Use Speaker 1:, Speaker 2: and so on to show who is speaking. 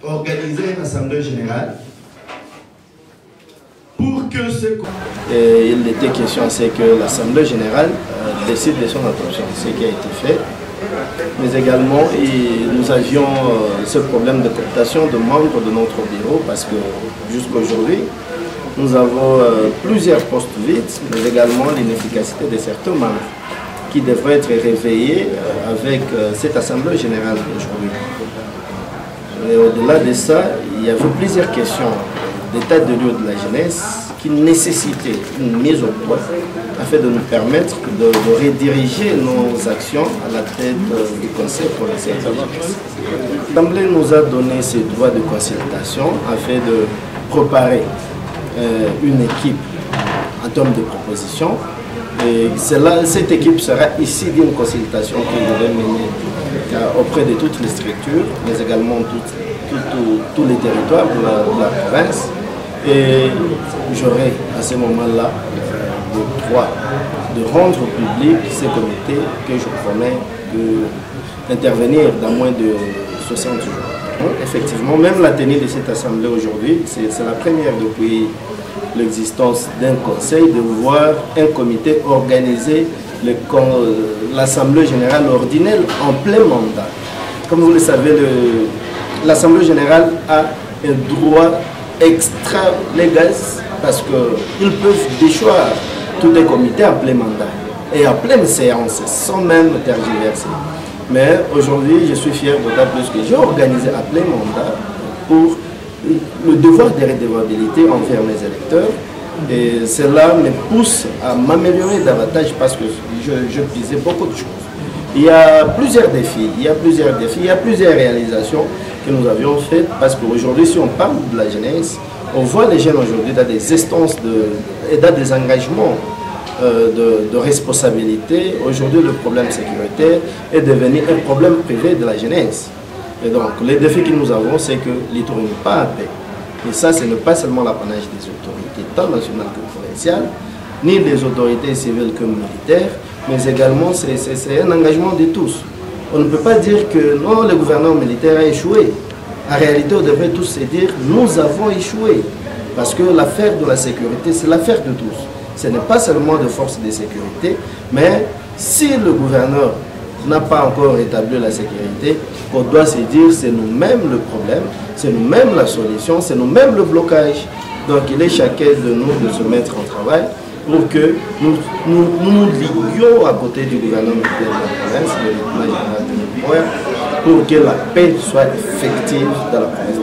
Speaker 1: organiser une assemblée générale pour que ce...
Speaker 2: Il était question, c'est que l'assemblée générale décide de son adoption, ce qui a été fait. Mais également, nous avions ce problème de cooptation de membres de notre bureau parce que jusqu'à aujourd'hui, nous avons plusieurs postes vides, mais également l'inefficacité de certains membres qui devraient être réveillés avec cette assemblée générale d'aujourd'hui. Et au-delà de ça, il y avait plusieurs questions d'état de lieu de la jeunesse qui nécessitaient une mise au point afin de nous permettre de rediriger nos actions à la tête du Conseil pour la jeunesse. L'Assemblée nous a donné ses droits de consultation afin de préparer une équipe en termes de propositions. Et cette équipe sera ici d'une consultation que je vais mener auprès de toutes les structures, mais également tous les territoires de la province. Et j'aurai à ce moment-là le droit de rendre au public ces comités que je promets d'intervenir dans moins de 60 jours. Donc, effectivement, même la tenue de cette assemblée aujourd'hui, c'est la première depuis l'existence d'un conseil de voir un comité organiser l'assemblée générale ordinaire en plein mandat. Comme vous le savez, l'assemblée générale a un droit extra-légal parce qu'ils peuvent déchoir tous les comités en plein mandat et en pleine séance sans même tergiverser. Mais aujourd'hui, je suis fier d'autant plus que j'ai organisé à plein mandat pour le devoir de redevabilité envers mes électeurs. Et cela me pousse à m'améliorer davantage parce que je visais beaucoup de choses. Il y a plusieurs défis, il y a plusieurs réalisations que nous avions faites parce qu'aujourd'hui, si on parle de la jeunesse, on voit les jeunes aujourd'hui dans des instances et dans des engagements de responsabilité. Aujourd'hui, le problème sécuritaire est devenu un problème privé de la jeunesse. Et donc, les défis que nous avons, c'est que l'Itourie n'est pas en paix. Et ça, ce n'est pas seulement l'apanage des autorités, tant nationales que provinciales, ni des autorités civiles que militaires, mais également, c'est un engagement de tous. On ne peut pas dire que non, le gouvernement militaire a échoué. En réalité, on devrait tous se dire, nous avons échoué. Parce que l'affaire de la sécurité, c'est l'affaire de tous. Ce n'est pas seulement de forces de sécurité, mais si le gouverneur n'a pas encore établi la sécurité, on doit se dire c'est nous-mêmes le problème, c'est nous-mêmes la solution, c'est nous-mêmes le blocage. Donc il est chacun de nous de se mettre en travail pour que nous liguions à côté du gouvernement de la province, le lieutenant général de pour que la paix soit effective dans la province.